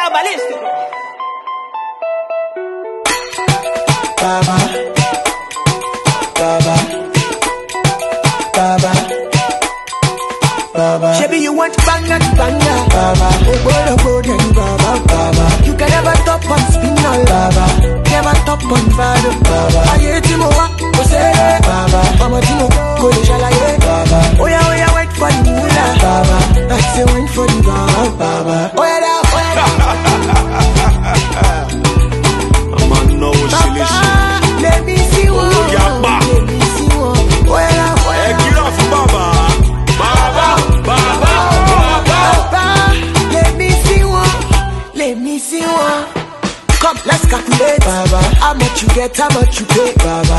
Diabolístico. Baba, Baba, Baba, Baba. Baby, you want banger to banger. Baba, Oh, go, then Baba, Baba. You can never top on spinal. Baba, never top on bad. Baba. Aye Timo, go say Baba, Mama Timo, go de shalaye. Baba, Oh yeah, wait for the moolah. Baba, That's the wait for the Baba. Baba. Oh yeah, Man, no silly shit. let me see one. Oh, yeah, ba. Let me see one. Oh yeah, Hey, get off, Baba. Baba, Baba, Baba. let me see one. Let me see one. Come, let's calculate. Baba, how much you get, how much you pay. Baba,